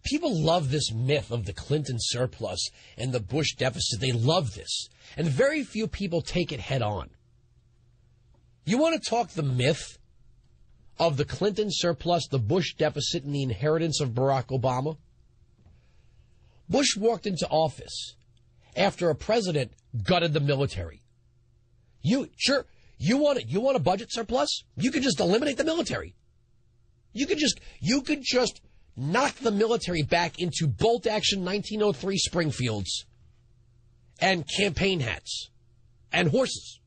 People love this myth of the Clinton surplus and the Bush deficit. They love this. And very few people take it head on. You want to talk the myth of the Clinton surplus, the Bush deficit, and the inheritance of Barack Obama? Bush walked into office after a president gutted the military. You want a budget surplus? You could just eliminate the military. You could just knock the military back into bolt action 1903 Springfields and campaign hats and horses.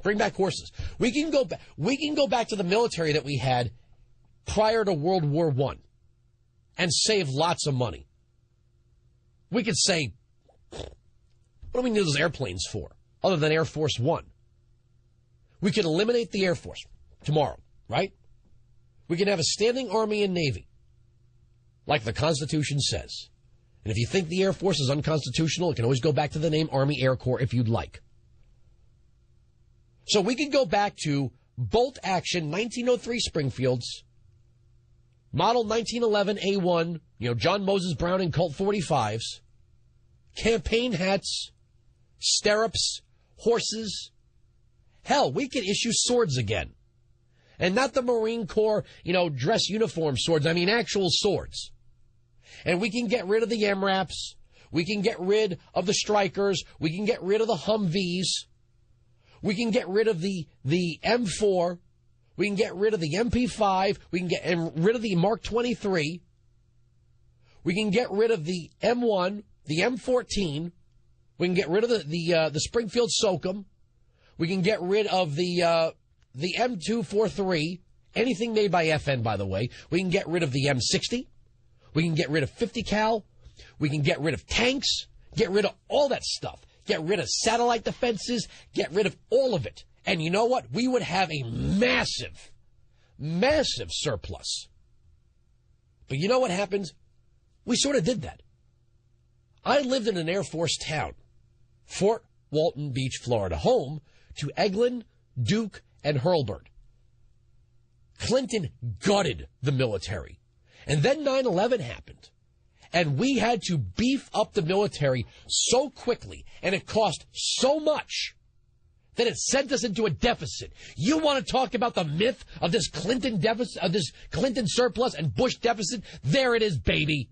Bring back horses. We can go back to the military that we had prior to World War I and save lots of money. We could say, what do we need those airplanes for, other than Air Force One? We could eliminate the Air Force tomorrow, right? We can have a standing Army and Navy, like the Constitution says. And if you think the Air Force is unconstitutional, it can always go back to the name Army Air Corps if you'd like. So we could go back to bolt action 1903 Springfields, model 1911 A1, John Moses Brown and Colt 45s, campaign hats, stirrups, horses. Hell, we could issue swords again. And not the Marine Corps, dress uniform swords. I mean actual swords. And we can get rid of the MRAPs. We can get rid of the Strikers. We can get rid of the Humvees. We can get rid of the M4. We can get rid of the MP5. We can get rid of the Mark 23. We can get rid of the M1, the M14. We can get rid of the Springfield Soakum. We can get rid of the M243, anything made by FN, by the way. We can get rid of the M60. We can get rid of 50 cal. We can get rid of tanks. Get rid of all that stuff. Get rid of satellite defenses. Get rid of all of it. And you know what? We would have a massive, massive surplus. But you know what happened? We sort of did that. I lived in an Air Force town, Fort Walton Beach, Florida, home to Eglin, Duke, and Hurlburt. Clinton gutted the military. And then 9/11 happened. And we had to beef up the military so quickly, and it cost so much that it sent us into a deficit. You want to talk about the myth of this Clinton deficit, of this Clinton surplus and Bush deficit? There it is, baby.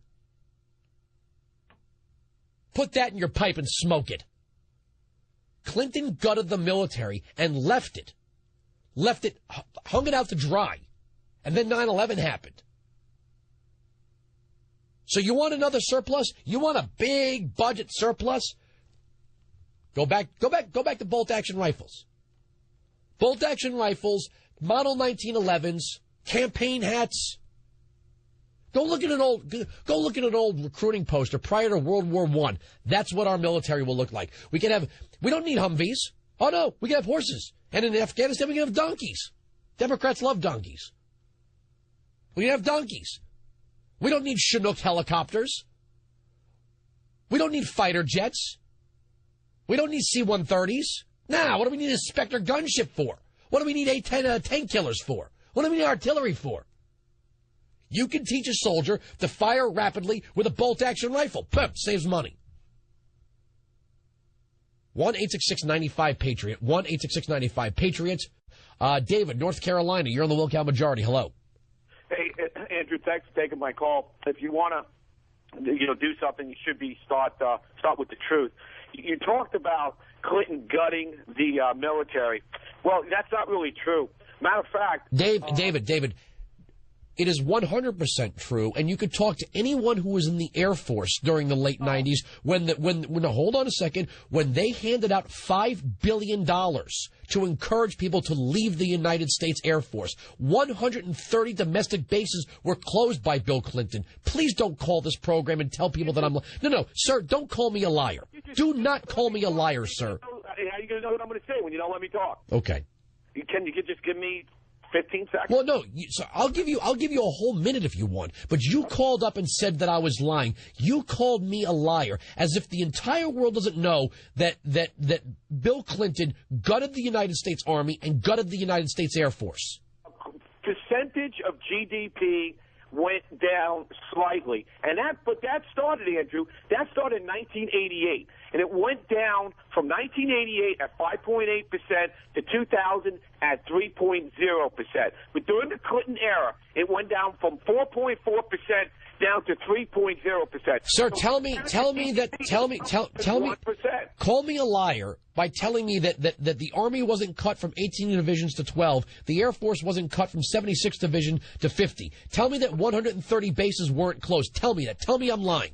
Put that in your pipe and smoke it. Clinton gutted the military and left it, hung it out to dry. And then 9/11 happened. So you want another surplus? You want a big budget surplus? Go back to bolt-action rifles. Bolt-action rifles, model 1911s, campaign hats. Go look at an old recruiting poster prior to World War I. That's what our military will look like. We don't need Humvees. Oh no, we can have horses. And in Afghanistan we can have donkeys. Democrats love donkeys. We can have donkeys. We don't need Chinook helicopters. We don't need fighter jets. We don't need C-130s. Nah, what do we need a Spectre gunship for? What do we need A-10 tank killers for? What do we need artillery for? You can teach a soldier to fire rapidly with a bolt-action rifle. Pep, saves money. 1-866-95-PATRIOT. 1-866-95-PATRIOT. David, North Carolina, you're on the Wilkow Majority. Hello. Hey, Andrew, thanks for taking my call. If you want to, do something, you should start with the truth. You talked about Clinton gutting the military. Well, that's not really true. Matter of fact, David, it is 100% true, and you could talk to anyone who was in the Air Force during the late 90s when hold on a second, when they handed out $5 billion to encourage people to leave the United States Air Force. 130 domestic bases were closed by Bill Clinton. Please don't call this program and tell people that I'm... No, sir, don't call me a liar. Do not call me a liar, sir. How are you going to know what I'm going to say when you don't let me talk? Okay. Can you just give me 15 seconds? Well, no, so I'll give you a whole minute if you want. But you called up and said that I was lying. You called me a liar, as if the entire world doesn't know that Bill Clinton gutted the United States Army and gutted the United States Air Force. Percentage of GDP went down slightly. But that started, Andrew, that started in 1988. And it went down from 1988 at 5.8% to 2000 at 3.0%. But during the Clinton era, it went down from 4.4% down to 3.0%. Sir, call me, call me a liar by telling me that the Army wasn't cut from 18 divisions to 12, the Air Force wasn't cut from 76 division to 50. Tell me that 130 bases weren't closed. Tell me that. Tell me I'm lying.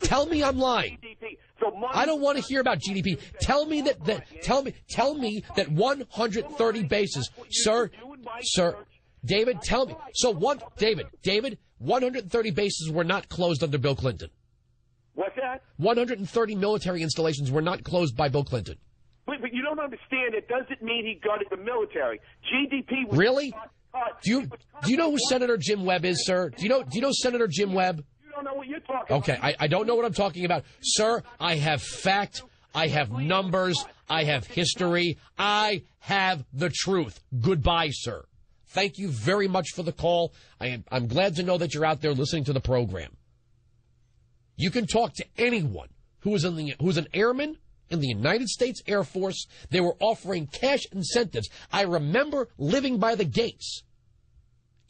Tell me I'm lying. I don't want to hear about GDP. Tell me that 130 bases, sir, David, tell me. David, 130 bases were not closed under Bill Clinton. What's that? 130 military installations were not closed by Bill Clinton. But you don't understand. It doesn't mean he gutted the military. GDP was really? not cut. Do you know who Senator Jim Webb is, sir? Do you know Senator Jim Webb? You don't know what you're talking about. Okay, I don't know what I'm talking about. Sir, I have fact, I have numbers, I have history, I have the truth. Goodbye, sir. Thank you very much for the call. I'm glad to know that you're out there listening to the program. You can talk to anyone who's an airman in the United States Air Force. They were offering cash incentives. I remember living by the gates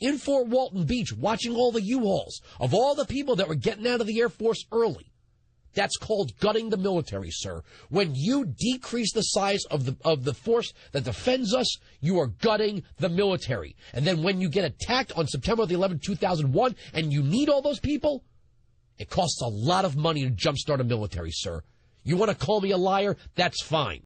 in Fort Walton Beach, watching all the U-Hauls of all the people that were getting out of the Air Force early. That's called gutting the military, sir. When you decrease the size of the force that defends us, you are gutting the military. And then when you get attacked on September the 11th, 2001, and you need all those people, it costs a lot of money to jumpstart a military, sir. You want to call me a liar? That's fine.